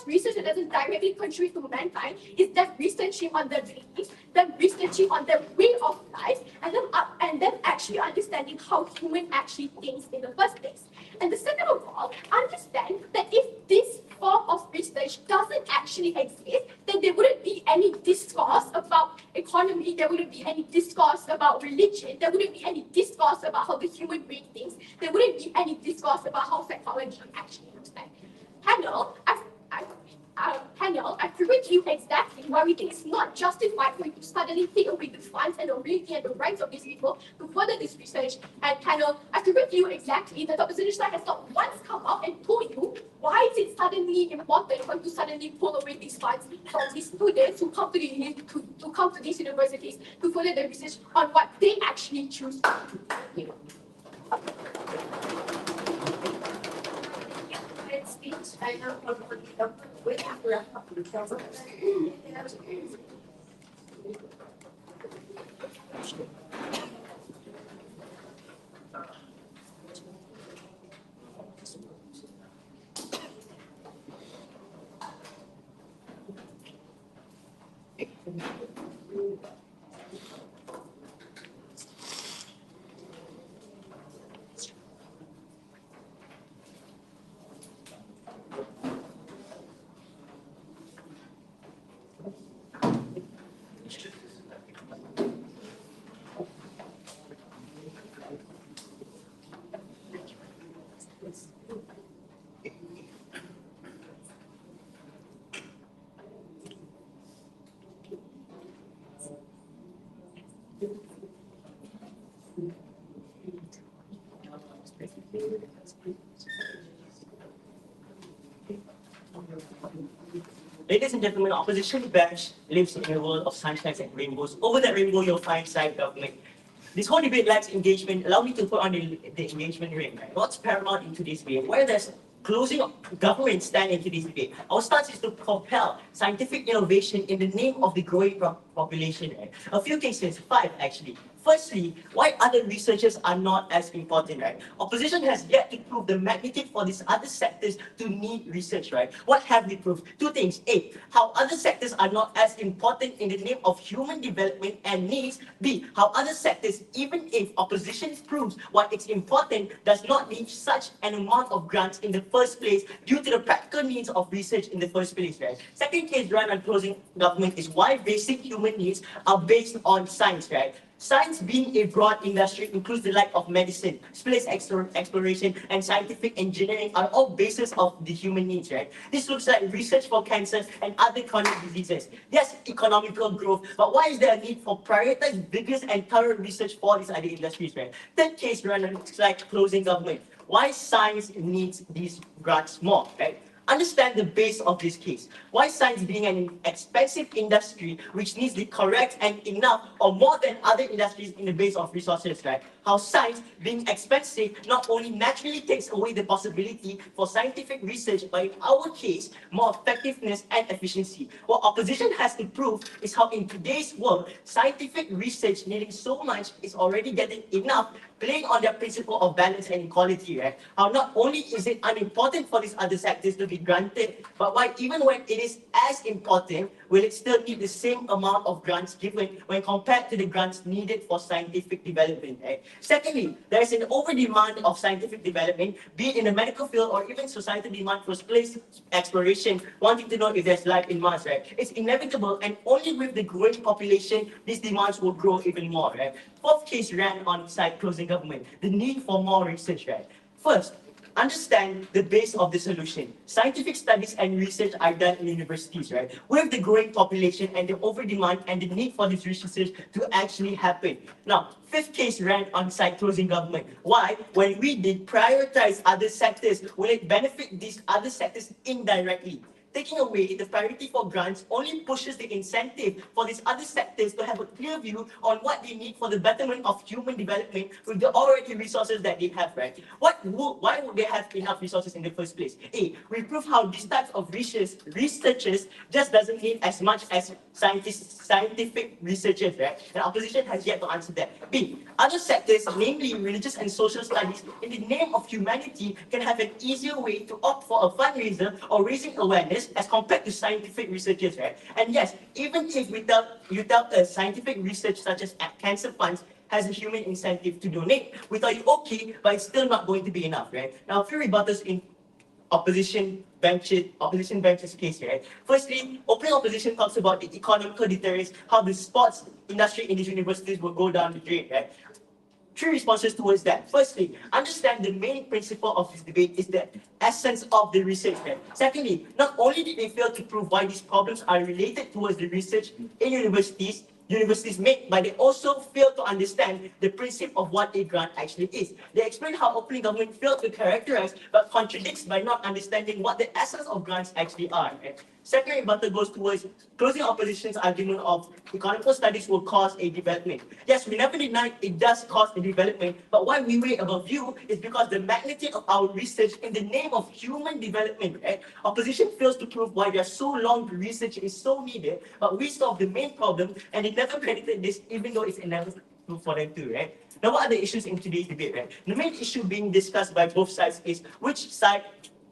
research that doesn't directly contribute to mankind is them researching on their beliefs, them researching on their way of life, and then actually understanding how human actually thinks in the first place. And the second of all, understand that if this form of research doesn't actually exist, then there wouldn't be any discourse about economy, there wouldn't be any discourse about religion, there wouldn't be any discourse about how the human brain thinks, there wouldn't be any discourse about how psychology actually looks like. I've proven to you exactly why we think it's not justified for you to suddenly take away the funds and the ability and the rights of these people to further this research. And panel, I've proven to you exactly that the opposition side has not once come up and told you why is it suddenly important for you to suddenly pull away these funds from these students who come to these universities to further their research on what they actually choose to do. Speech. I know we have to wrap up. Ladies and gentlemen, opposition bench lives in a world of sunshines and rainbows. Over that rainbow, you'll find side government. This whole debate lacks engagement. Allow me to put on the engagement ring. Right? What's paramount in today's debate? Where does closing of government stand in today's debate? Our stance is to propel scientific innovation in the name of the growing population. Right? A few cases, 5 actually. Firstly, why other researchers are not as important, right? Opposition has yet to prove the magnitude for these other sectors to need research, right? What have we proved? 2 things. A, how other sectors are not as important in the name of human development and needs. B, how other sectors, even if opposition proves why it's important, does not need such an amount of grants in the first place due to the practical needs of research in the first place, right? Second case run on closing government is why basic human needs are based on science, right? Science being a broad industry includes the like of medicine, space exploration, and scientific engineering are all bases of the human needs, right? This looks like research for cancer and other chronic diseases. Yes, economical growth, but why is there a need for prioritized, vigorous, and thorough research for these other industries, right? Third case run looks like closing government. Why science needs these grants more, right? Understand the base of this case. Why science being an expensive industry which needs the correct and enough or more than other industries in the base of resources, right? How science being expensive not only naturally takes away the possibility for scientific research, but in our case, more effectiveness and efficiency. What opposition has to prove is how in today's world, scientific research needing so much is already getting enough, playing on their principle of balance and equality, right? How not only is it unimportant for these other sectors to be granted, but why even when it is as important, will it still need the same amount of grants given when compared to the grants needed for scientific development, right? Secondly, there is an over-demand of scientific development, be it in the medical field or even societal demand for space exploration, wanting to know if there's life in Mars, right? It's inevitable, and only with the growing population, these demands will grow even more, right? Fourth case ran on side closing government, the need for more research, right? First, understand the base of the solution. Scientific studies and research are done in universities, right? With the growing population and the over-demand and the need for this research to actually happen. Now, fifth case ran on side closing government. Why? When we did prioritize other sectors, will it benefit these other sectors indirectly? Taking away the priority for grants only pushes the incentive for these other sectors to have a clear view on what they need for the betterment of human development with the already resources that they have, right? Why would they have enough resources in the first place? A, we prove how these types of researchers just doesn't need as much as scientific researchers, right? And opposition has yet to answer that. B, other sectors, namely religious and social studies, in the name of humanity, can have an easier way to opt for a fundraiser or raising awareness as compared to scientific researchers, right? And yes, even if you tell scientific research such as cancer funds has a human incentive to donate, we thought you okay, but it's still not going to be enough, right? Now, a few rebuttals in opposition bench's case, right? Firstly, opening opposition talks about the economical deterrence, how the sports industry in these universities will go down the drain, right? 3 responses towards that. Firstly, understand the main principle of this debate is the essence of the research. Right? Secondly, not only did they fail to prove why these problems are related towards the research in universities make, but they also fail to understand the principle of what a grant actually is. They explain how opening government failed to characterize but contradicts by not understanding what the essence of grants actually are. Right? Second rebuttal goes towards closing opposition's argument of economical studies will cause a development. Yes, we never deny it does cause a development, but why we weigh above you is because the magnitude of our research in the name of human development, right? Opposition fails to prove why there's so long research is so needed, but we solve the main problem, and they never credited this, even though it's inevitable for them too, right? Now, what are the issues in today's debate, right? The main issue being discussed by both sides is which side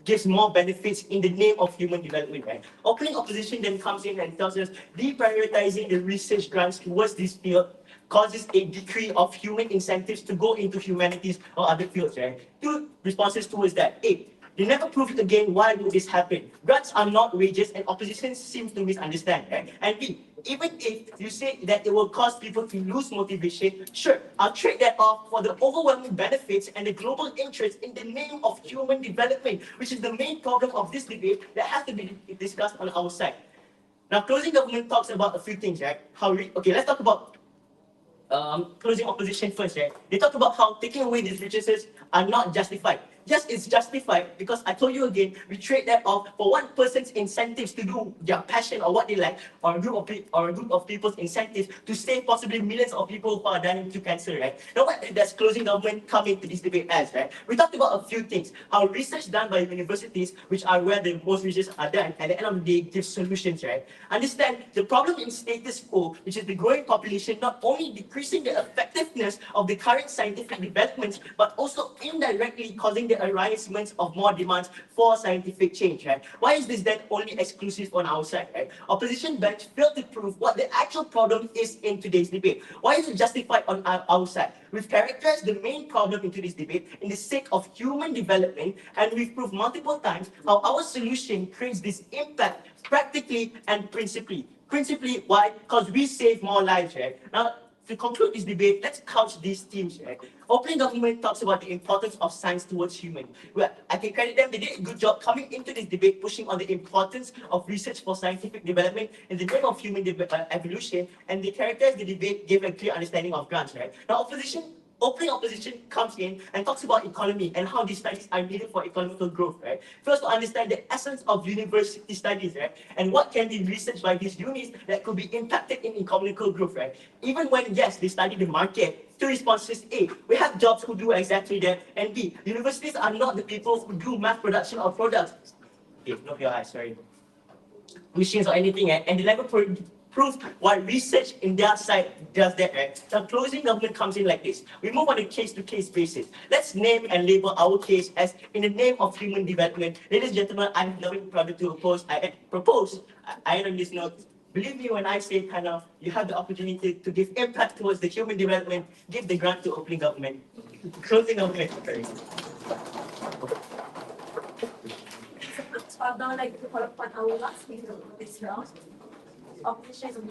gives more benefits in the name of human development, right? Opening opposition then comes in and tells us deprioritizing the research grants towards this field causes a decrease of human incentives to go into humanities or other fields, right? 2 responses towards that. A, they never proved again why would this happen. Grants are not wages and opposition seems to misunderstand, right? And B, even if you say that it will cause people to lose motivation, sure, I'll trade that off for the overwhelming benefits and the global interest in the name of human development, which is the main problem of this debate that has to be discussed on our side. Now, closing government talks about a few things, right? Okay, let's talk about closing opposition first, right? They talk about how taking away these resources are not justified. Yes, it's justified because I told you again, we trade that off for one person's incentives to do their passion or what they like, or a group of people's incentives to save possibly millions of people who are dying to cancer, right? Now what does closing government come into this debate as, right? We talked about a few things. How research done by universities, which are where the most research are done, at the end of the day gives solutions, right? Understand the problem in status quo, which is the growing population, not only decreasing the effectiveness of the current scientific developments, but also indirectly causing the arisement of more demands for scientific change, right? Why is this then only exclusive on our side, right? Opposition bench failed to prove what the actual problem is in today's debate. Why is it justified on our side? We've characterized the main problem in today's debate in the sake of human development, and we've proved multiple times how our solution creates this impact practically and principally. Principally, why? Because we save more lives, right? Now, to conclude this debate, let's couch these themes, right? Opening government talks about the importance of science towards human. Well, I can credit them, they did a good job coming into this debate, pushing on the importance of research for scientific development in the name of human evolution, and they characterized the debate, gave a clear understanding of grants, right? Now, opening opposition comes in and talks about economy and how these studies are needed for economical growth, right? First, to understand the essence of university studies, right? And what can be researched by these unis that could be impacted in economical growth, right? Even when, yes, they study the market, two responses: A, we have jobs who do exactly that, and B, universities are not the people who do mass production of products. Okay, not your eyes, sorry. Machines or anything, and they never prove why research in their side does that, right? Now, closing government comes in like this. We move on a case-to-case basis. Let's name and label our case as in the name of human development. Ladies and gentlemen, I'm not proud to propose, I end on this note. Believe me when I say kind of, you have the opportunity to give impact towards the human development, give the grant to opening government. Closing government. Sorry. Now I'd like to call upon our last speaker of this round. Opposition is on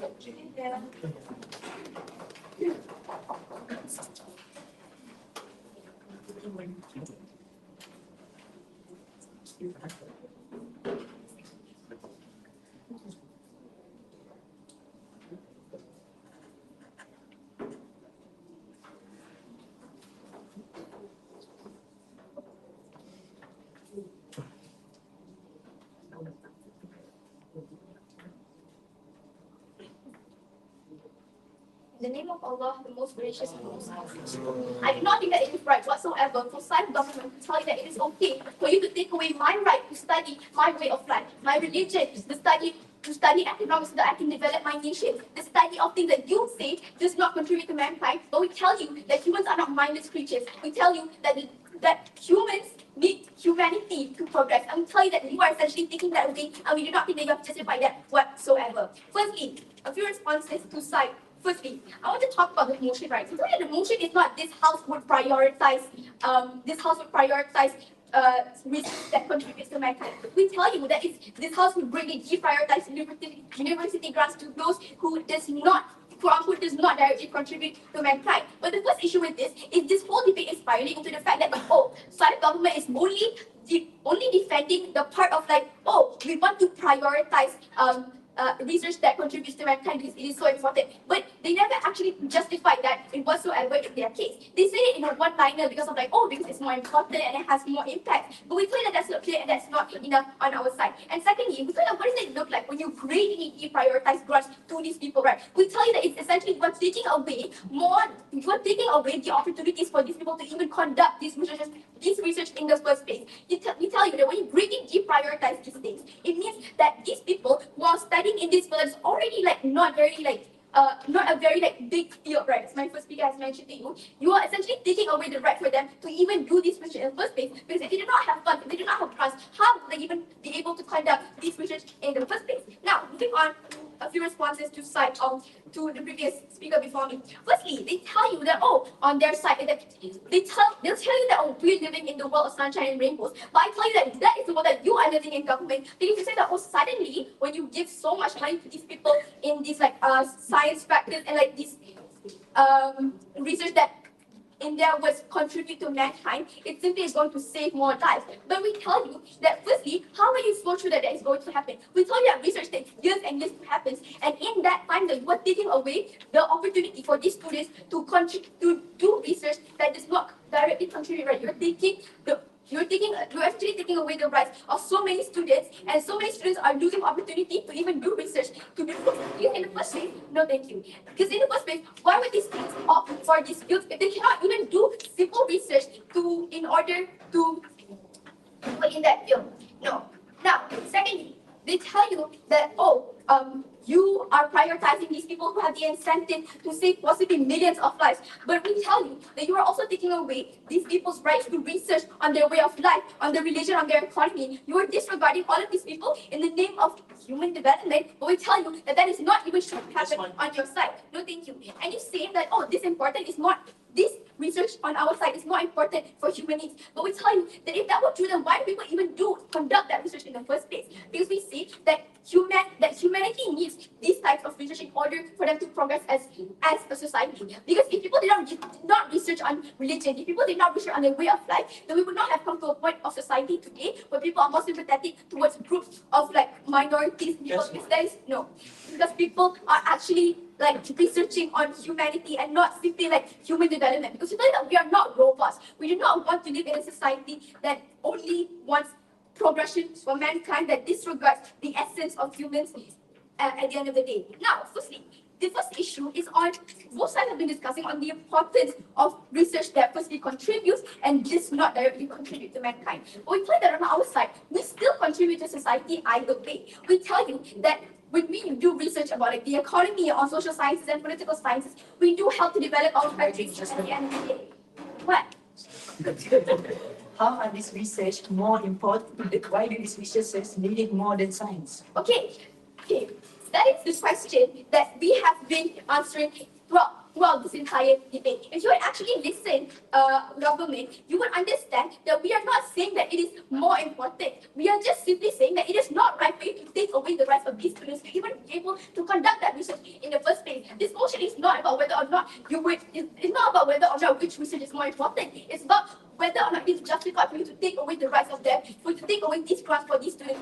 there. In the name of Allah, the most gracious and most merciful. I do not think that it is right whatsoever for Science government to tell you that it is okay for you to take away my right to study my way of life, my religion, to study economics so that I can develop my nation, the study of things that you say does not contribute to mankind, but we tell you that humans are not mindless creatures. We tell you that humans need humanity to progress. And we tell you that you are essentially taking that away, and we do not think that you have to justify that whatsoever. Firstly, a few responses to cite. Firstly, I want to talk about the motion, right? So the motion is not this house would prioritize risks that contributes to mankind. We tell you that this house would greatly deprioritize university grants to those who does not directly contribute to mankind. But the first issue with this is this whole debate is spiraling into the fact that Saudi government is only defending the part of we want to prioritize research that contributes to mankind because it is so important. But they never actually justified that in whatsoever in their case. They say it in a one-liner because of because it's more important and it has more impact. But we feel that that's not clear and that's not enough on our side. And secondly, we feel that what does it look like when you greatly deprioritize grants to these people, right? We tell you that it's essentially you're taking away the opportunities for these people to even conduct this research in the first place. We tell you that when you greatly deprioritize these things, it means that these people who are studying in this field is already not a very big field, right? As my first speaker has mentioned to you, you are essentially taking away the right for them to even do this research in the first place. Because if they do not have funds, if they do not have grants, how will they even be able to conduct this research in the first place? Now, moving on to a few responses to to the previous speaker before me. Firstly, they tell you that on their side that they'll tell you that we're living in the world of sunshine and rainbows. But I tell you that is the world that you are living in, government. Then if you say that suddenly when you give so much money to these people in these science practice and this research that in their words contribute to mankind, it simply is going to save more lives. But we tell you that firstly, how will you so sure that is going to happen? We tell you that research takes years and years to happen, and in that time that you are taking away the opportunity for these students to do research that does not directly contribute, right? You're taking you're actually taking away the rights of so many students, and so many students are losing opportunity to even do research, to be productive in the first place. No, thank you. Because in the first place, why would these kids opt for these fields if they cannot even do simple research in order to put in that field? No. Now, secondly, they tell you that, you are prioritizing these people who have the incentive to save possibly millions of lives. But we tell you that you are also taking away these people's rights to research on their way of life, on their religion, on their economy. You are disregarding all of these people in the name of human development, but we tell you that that is not even should happen on your side. No, thank you. And you say that, this research on our side is more important for human needs. But we tell you that if that were true, then why do people even conduct that research in the first place? Because we see that humanity needs these types of research in order for them to progress as a society. Because if people did not research on religion, if people did not research on their way of life, then we would not have come to a point of society today where people are more sympathetic towards groups of minorities. Because people are actually researching on humanity and not simply human development. Because we know that we are not robots. We do not want to live in a society that only wants progression for mankind, that disregards the essence of humans at the end of the day. Now, firstly, the first issue is on, both sides have been discussing on the importance of research that firstly contributes and does not directly contribute to mankind. But we find that on our side, we still contribute to society either way. We tell you that when we do research about the economy, on social sciences and political sciences, we do help to develop our countries at the end of the day. What? How are this research more important? Why do these researchers need it more than science? Okay. That is the question that we have been answering throughout this entire debate. If you would actually listen, government, you would understand that we are not saying that it is more important. We are just simply saying that it is not right for you to take away the rights of these students to even be able to conduct that research in the first place. This motion is not about whether or not it's not about whether or not which research is more important. It's about whether or not it's justified for you to take away the rights of them, for you to take away these grants for these students.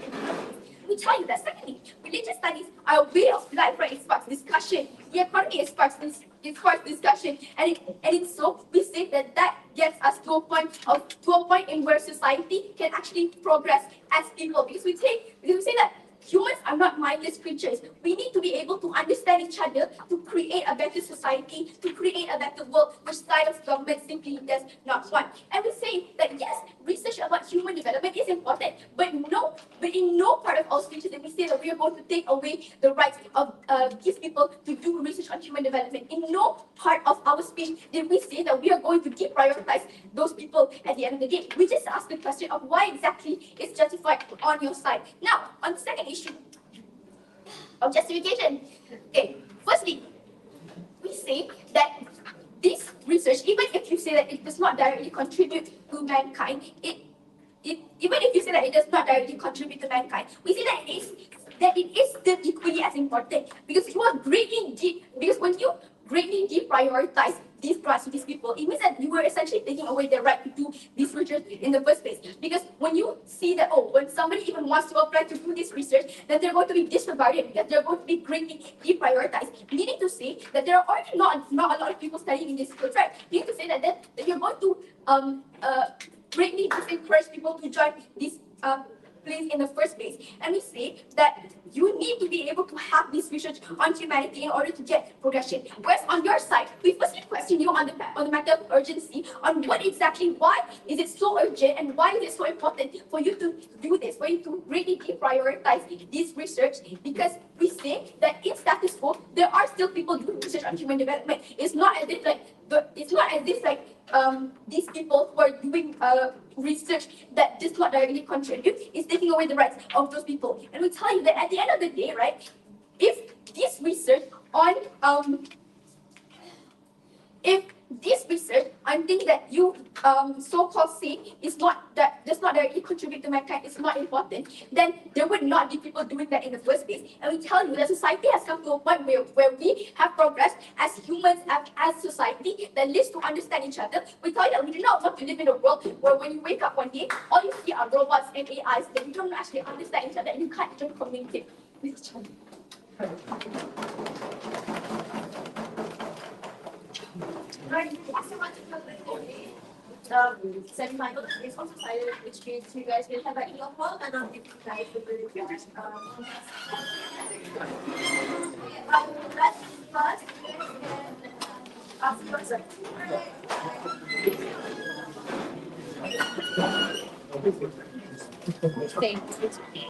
We tell you that secondly, religious studies are a way of life, right? It sparks discussion. The economy sparks discussion, and so we say that gets us to a point in where society can actually progress as people. Because we say that humans are not mindless creatures. We need to be able to understand each other to create a better society, to create a better world, which side of government simply does not want. And we say that yes, research about human development is important, but in no part of our speeches did we say that we are going to take away the rights of these people to do research on human development. In no part of our speech did we say that we are going to deprioritize those people at the end of the day. We just asked the question of why exactly is justified on your side. Now, on the second issue of justification. Okay, firstly, we say that this research, even if you say that it does not directly contribute to mankind, even if you say that it does not directly contribute to mankind, we say that it is still equally as important, because when you greatly deprioritize these grants to these people, it means that you were essentially taking away their right to do this research in the first place. Because when you see that, when somebody even wants to apply to do this research, then they're going to be disregarded, that they're going to be greatly deprioritized. Meaning to say that there are already not a lot of people studying in this field, right? Meaning to say that you're going to greatly disencourage people to join this place in the first place. And we say that you need to be able to have this research on humanity in order to get progression. Whereas on your side, we firstly question you on the matter of urgency, on why is it so urgent and why is it so important for you to do this, for you to really deprioritize this research, because we say that in status quo, there are still people doing research on human development. It's not as if these people who are doing research that does not directly contribute is taking away the rights of those people. And we tell you that at the end of the day, right, if this research on things that you so-called say does not directly contribute to mankind, is not important, then there would not be people doing that in the first place. And we tell you that society has come to a point where we have progressed as humans, as society, that lives to understand each other. We tell you that we do not want to live in a world where when you wake up one day, all you see are robots and AIs that you don't actually understand each other and you can't even communicate with each other. semi-final is also silent, which means you guys will have an ear hole and I'll give you guys the ability. Let's first, you guys can ask yourself. Thank you.